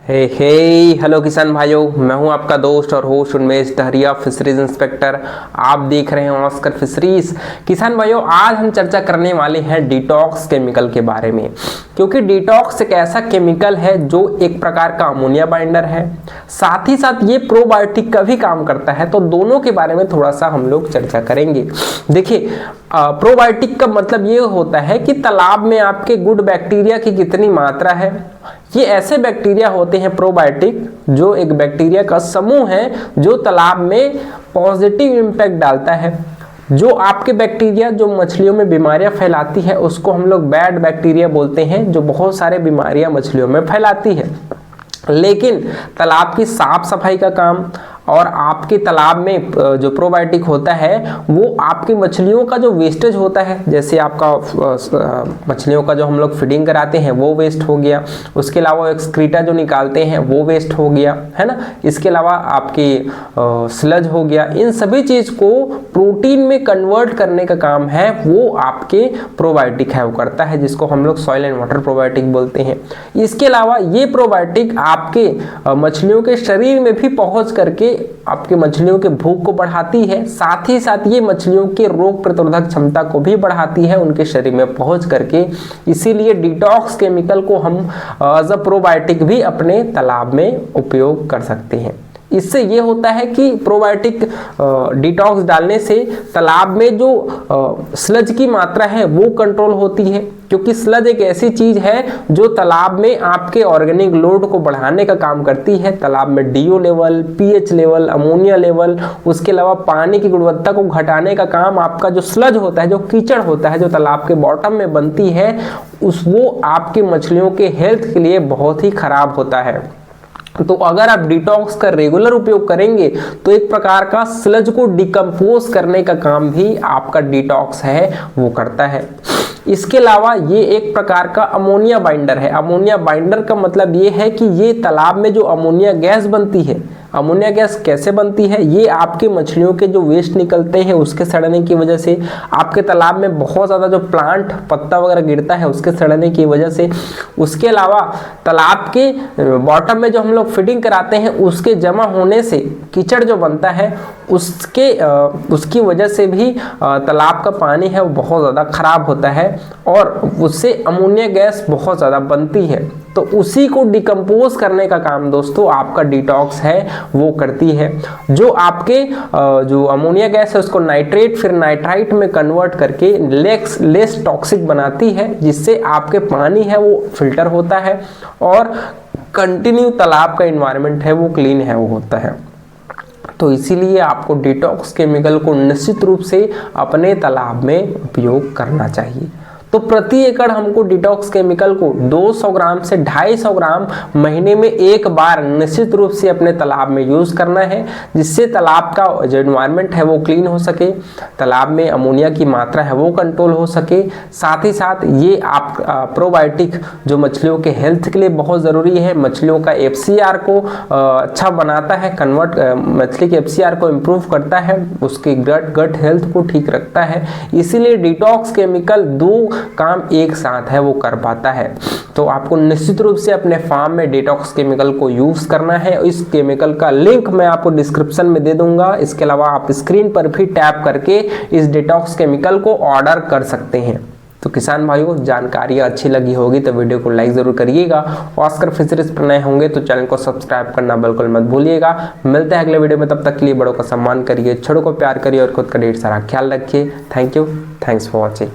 Hello किसान भाइयों, मैं हूं आपका दोस्त और होस्ट उन्मेष डहरिया, फिशरीज इंस्पेक्टर। आप देख रहे हैं ऑस्कर फिशरीज। किसान भाइयों, आज हम चर्चा करने वाले हैं डिटॉक्स केमिकल के बारे में, क्योंकि डिटॉक्स एक ऐसा केमिकल है जो एक प्रकार का अमोनिया बाइंडर है, साथ ही साथ ये प्रोबायोटिक का भी काम करता है। तो दोनों के बारे में थोड़ा सा हम लोग चर्चा करेंगे। देखिए, प्रोबायोटिक का मतलब ये होता है कि तालाब में आपके गुड बैक्टीरिया की कितनी मात्रा है। ये ऐसे बैक्टीरिया होते हैं प्रोबायोटिक, जो एक बैक्टीरिया का समूह है जो तालाब में पॉजिटिव इम्पैक्ट डालता है। जो आपके बैक्टीरिया जो मछलियों में बीमारियां फैलाती है उसको हम लोग बैड बैक्टीरिया बोलते हैं, जो बहुत सारे बीमारियां मछलियों में फैलाती है। लेकिन तालाब की साफ सफाई का काम और आपके तालाब में जो प्रोबायोटिक होता है वो आपकी मछलियों का जो वेस्टेज होता है, जैसे आपका मछलियों का जो हम लोग फीडिंग कराते हैं वो वेस्ट हो गया, उसके अलावा एक्सक्रीटा जो निकालते हैं वो वेस्ट हो गया, है ना। इसके अलावा आपकी स्लज हो गया। इन सभी चीज़ को प्रोटीन में कन्वर्ट करने का काम है वो आपके प्रोबायोटिक है वो करता है, जिसको हम लोग सॉइल एंड वाटर प्रोबायोटिक बोलते हैं। इसके अलावा ये प्रोबायोटिक आपके मछलियों के शरीर में भी पहुंच करके आपके मछलियों के भूख को बढ़ाती है, साथ ही साथ ये मछलियों के रोग प्रतिरोधक क्षमता को भी बढ़ाती है उनके शरीर में पहुंच करके। इसीलिए डिटॉक्स केमिकल को हम एज अ प्रोबायोटिक भी अपने तालाब में उपयोग कर सकते हैं। इससे ये होता है कि प्रोबायोटिक डिटॉक्स डालने से तालाब में जो स्लज की मात्रा है वो कंट्रोल होती है, क्योंकि स्लज एक ऐसी चीज है जो तालाब में आपके ऑर्गेनिक लोड को बढ़ाने का काम करती है। तालाब में DO level, pH level, ammonia level, उसके अलावा पानी की गुणवत्ता को घटाने का काम आपका जो स्लज होता है, जो कीचड़ होता है जो तालाब के बॉटम में बनती है, वो आपकी मछलियों के हेल्थ के लिए बहुत ही खराब होता है। तो अगर आप डिटॉक्स का रेगुलर उपयोग करेंगे तो एक प्रकार का स्लज को डिकम्पोज करने का काम भी आपका डिटॉक्स है वो करता है। इसके अलावा ये एक प्रकार का अमोनिया बाइंडर है। अमोनिया बाइंडर का मतलब ये है कि ये तालाब में जो अमोनिया गैस बनती है, अमोनिया गैस कैसे बनती है, ये आपके मछलियों के जो वेस्ट निकलते हैं उसके सड़ने की वजह से, आपके तालाब में बहुत ज़्यादा जो प्लांट पत्ता वगैरह गिरता है उसके सड़ने की वजह से, उसके अलावा तालाब के बॉटम में जो हम लोग फीडिंग कराते हैं उसके जमा होने से कीचड़ जो बनता है उसकी वजह से भी तालाब का पानी है वो बहुत ज़्यादा खराब होता है और उससे अमोनिया गैस बहुत ज़्यादा बनती है। तो उसी को डिकम्पोज करने का काम दोस्तों आपका डिटॉक्स है वो करती है, जो आपके जो अमोनिया गैस है उसको नाइट्रेट फिर नाइट्राइट में कन्वर्ट करके लेस टॉक्सिक बनाती है, जिससे आपके पानी है वो फिल्टर होता है और कंटिन्यू तालाब का एनवायरनमेंट है वो क्लीन है वो होता है। तो इसीलिए आपको डिटॉक्स केमिकल को निश्चित रूप से अपने तालाब में उपयोग करना चाहिए। तो प्रति एकड़ हमको डिटॉक्स केमिकल को 200 ग्राम से 250 ग्राम महीने में एक बार निश्चित रूप से अपने तालाब में यूज़ करना है, जिससे तालाब का जो एनवायरनमेंट है वो क्लीन हो सके, तालाब में अमोनिया की मात्रा है वो कंट्रोल हो सके। साथ ही साथ ये आप प्रोबायोटिक जो मछलियों के हेल्थ के लिए बहुत ज़रूरी है, मछलियों का एफसीआर को अच्छा बनाता है, मछली के एफसीआर को इम्प्रूव करता है, उसके गट हेल्थ को ठीक रखता है। इसीलिए डिटॉक्स केमिकल दो काम एक साथ है वो कर पाता है। तो आपको निश्चित रूप से अपने फार्म में डिटॉक्स केमिकल को यूज करना है। इस केमिकल का लिंक मैं आपको डिस्क्रिप्शन में दे दूंगा। इसके अलावा आप स्क्रीन पर भी टैप करके इस डिटॉक्स केमिकल को ऑर्डर कर सकते हैं। तो किसान भाइयों, जानकारी अच्छी लगी होगी तो वीडियो को लाइक जरूर करिएगा। ऑस्कर फिशरीज पर नए होंगे तो चैनल को सब्सक्राइब करना बिल्कुल मत भूलिएगा। मिलते हैं अगले वीडियो में, तब तक के लिए बड़ों का सम्मान करिए, छोटों को प्यार करिए और खुद का ढेर सारा ख्याल रखिए। Thank you, thanks for watching.